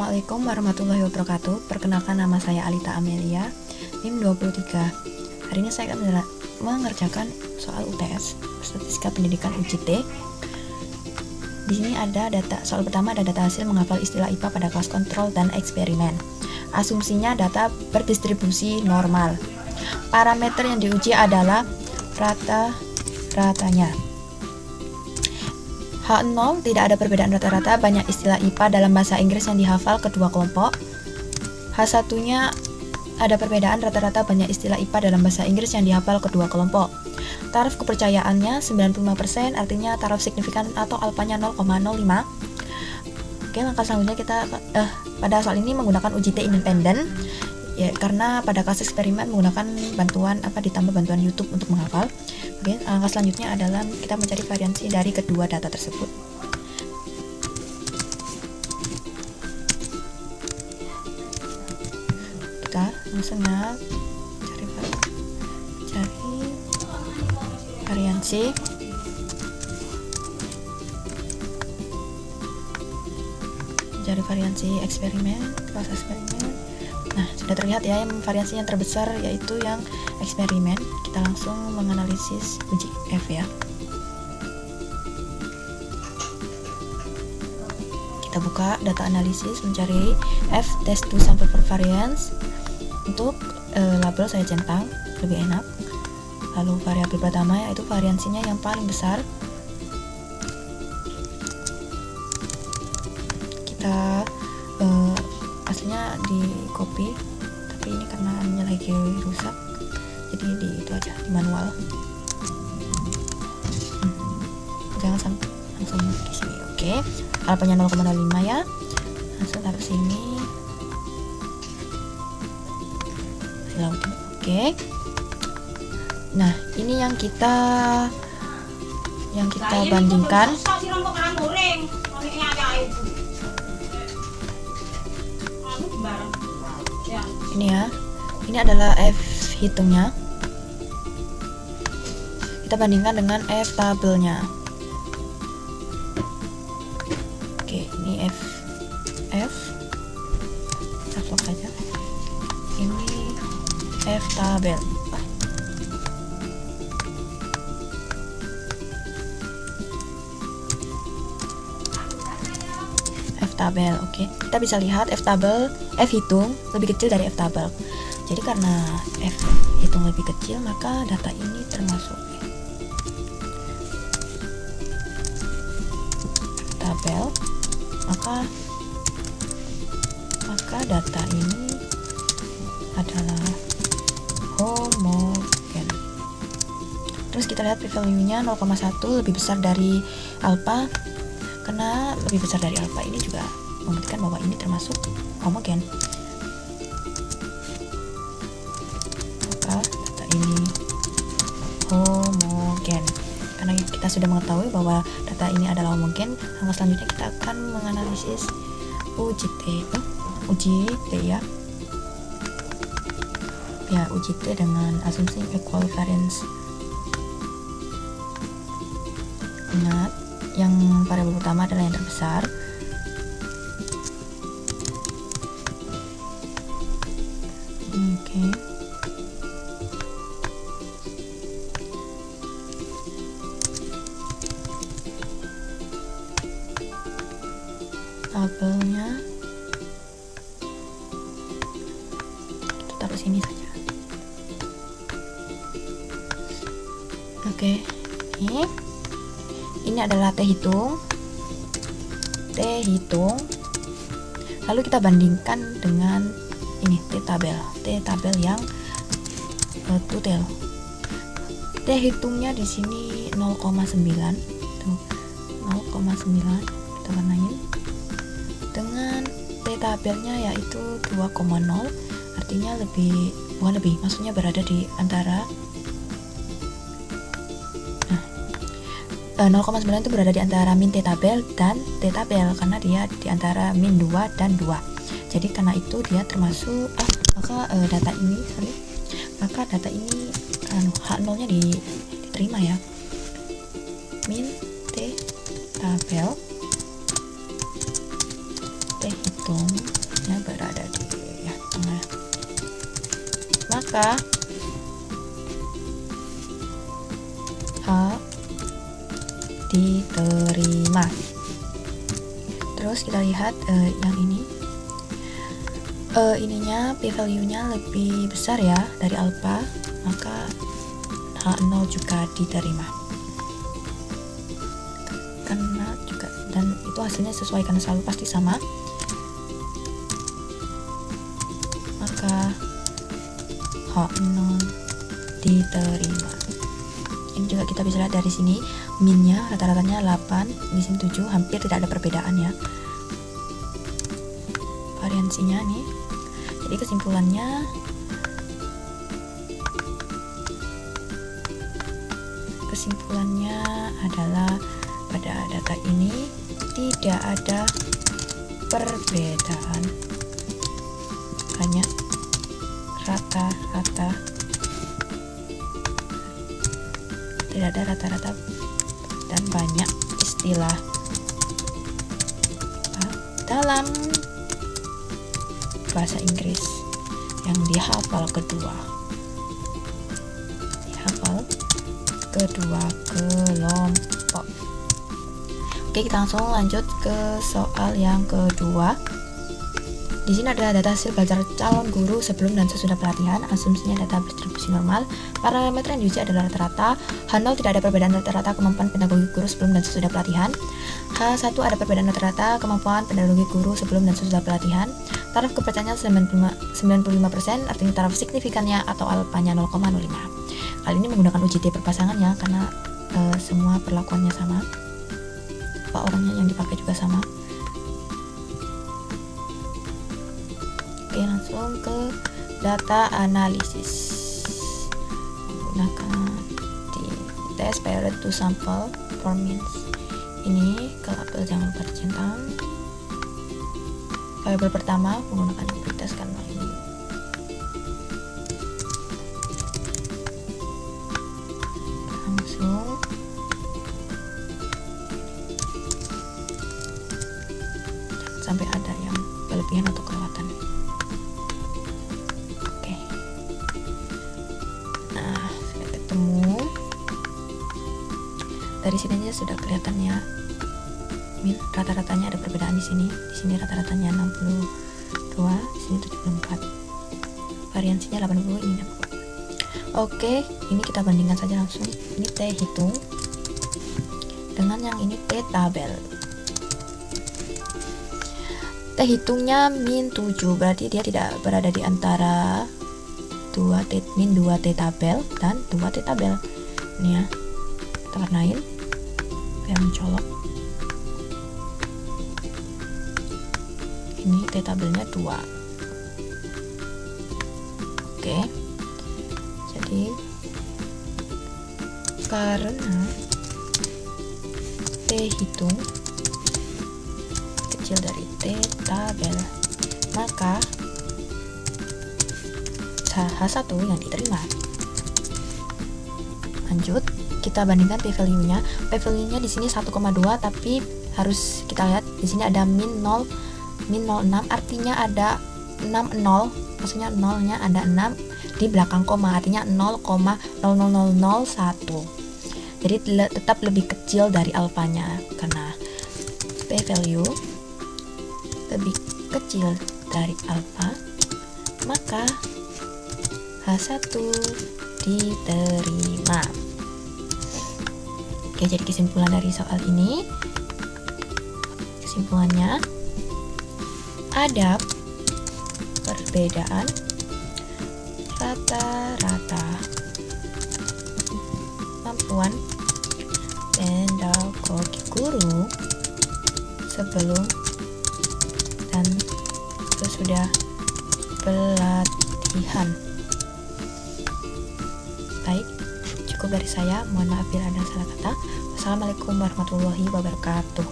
Assalamualaikum warahmatullahi wabarakatuh. Perkenalkan, nama saya Alita Amelia, NIM 23. Hari ini saya akan mengerjakan soal UTS, Statistika Pendidikan UJT. Di sini ada soal pertama ada data hasil menghafal istilah IPA pada kelas kontrol dan eksperimen. Asumsinya data berdistribusi normal. Parameter yang diuji adalah rata-ratanya. H0, tidak ada perbedaan rata-rata, banyak istilah IPA dalam bahasa Inggris yang dihafal kedua kelompok. H1-nya ada perbedaan rata-rata, banyak istilah IPA dalam bahasa Inggris yang dihafal kedua kelompok. Taraf kepercayaannya 95%, artinya taraf signifikan atau alfanya 0,05. Oke, langkah selanjutnya kita pada soal ini menggunakan UJT independen. Ya, karena pada kelas eksperimen menggunakan ditambah bantuan YouTube untuk menghafal. Oke, langkah selanjutnya adalah kita mencari variansi dari kedua data tersebut. Kita langsung cari variansi. Cari variansi eksperimen, kelas eksperimen. Nah, sudah terlihat ya, yang variansi yang terbesar yaitu yang eksperimen. Kita langsung menganalisis uji F ya. Kita buka data analisis, mencari F test to sample per variance. Untuk label saya centang, lebih enak. Lalu variabel pertama yaitu variansinya yang paling besar. Kita aslinya di copy, tapi ini karena ini lagi rusak, jadi itu aja di manual. Jangan sampai langsung di sini. Oke, alfanya 0,05 ya, langsung taruh sini. Oke, nah ini yang kita bandingkan. Ini ya, ini adalah F hitungnya. Kita bandingkan dengan F tabelnya. Oke, ini F kita vlog saja. Ini F tabel. Tabel. Oke, kita bisa lihat F hitung lebih kecil dari F tabel. Jadi karena F hitung lebih kecil, maka data ini termasuk tabel. Maka data ini adalah homogen. Terus kita lihat p-value-nya 0,1 lebih besar dari alpha. Karena lebih besar dari alfa ini juga membuktikan bahwa ini termasuk homogen. Maka data ini homogen. Karena kita sudah mengetahui bahwa data ini adalah homogen, langkah selanjutnya kita akan menganalisis UJT ya. Ya, UJT dengan asumsi equal variance. Ingat, yang variabel utama adalah yang terbesar. Oke. Tabelnya kita taruh sini saja. Oke. Ini adalah T hitung, lalu kita bandingkan dengan ini T tabel yang tutel. T hitungnya di sini 0,9, kita warnain, dengan T tabelnya yaitu 2,0, artinya maksudnya berada di antara 0,9 itu berada di antara min T tabel dan T tabel, karena dia di antara min 2 dan 2. Jadi karena itu dia termasuk maka data ini H0 nya diterima ya. Min T tabel T hitung maka H diterima. Terus kita lihat yang ini, ininya p-value-nya lebih besar ya dari alpha, maka H0 juga diterima. Karena juga, dan itu hasilnya sesuai karena selalu pasti sama, maka H0 diterima. Ini juga kita bisa lihat dari sini, minnya rata-ratanya 8, di sini 7, hampir tidak ada perbedaan ya variansinya nih. Jadi kesimpulannya adalah pada data ini tidak ada perbedaan, hanya rata-rata, tidak ada rata-rata dan banyak istilah dalam bahasa Inggris yang dihafal kedua kelompok. Oke, kita langsung lanjut ke soal yang kedua. Di sini adalah data hasil belajar calon guru sebelum dan sesudah pelatihan. Asumsinya data berdistribusi normal. Parameter yang diuji adalah rata-rata. H0 tidak ada perbedaan rata-rata kemampuan pedagogi guru sebelum dan sesudah pelatihan. H1 ada perbedaan rata-rata kemampuan pedagogi guru sebelum dan sesudah pelatihan. Taraf kepercayaannya 95%, artinya taraf signifikannya atau alfanya 0,05. Kali ini menggunakan uji T berpasangan ya, karena semua perlakuannya sama, orangnya yang dipakai juga sama. Oke, langsung ke data analisis. Menggunakan di tes period to sample for means. Ini ke apel jangan lupa dicentang. Variabel pertama menggunakan tes karena ini. Langsung sampai ada yang kelebihan atau kelewatan. Oke. Nah, sudah ketemu. Dari sini aja sudah kelihatan ya. Min rata-ratanya ada perbedaan di sini. Di sini rata-ratanya 62, di sini 74. Variansinya 80, ini 60. Oke, ini kita bandingkan saja langsung. Ini T hitung dengan yang ini T tabel. T hitungnya min 7, berarti dia tidak berada di antara 2T min 2T tabel dan 2T tabel. Ini ya, kita warnain biar mencolok. Ini T tabelnya 2. Oke, jadi karena T hitung kecil dari T tabel, maka H1 yang diterima. Lanjut, kita bandingkan p-value-nya. P-value-nya di sini 1,2, tapi harus kita lihat di sini ada min 06, artinya ada 60, maksudnya nolnya ada 6 di belakang koma, artinya 0,00001. Jadi tetap lebih kecil dari alfanya, karena p-value lebih kecil dari alfa, maka H1 diterima. Oke, jadi kesimpulan dari soal ini, kesimpulannya ada perbedaan rata-rata kemampuan pedagogi guru sebelum dan sesudah pelatihan. Baik, cukup dari saya. Mohon maaf bila ada salah kata. Wassalamualaikum warahmatullahi wabarakatuh.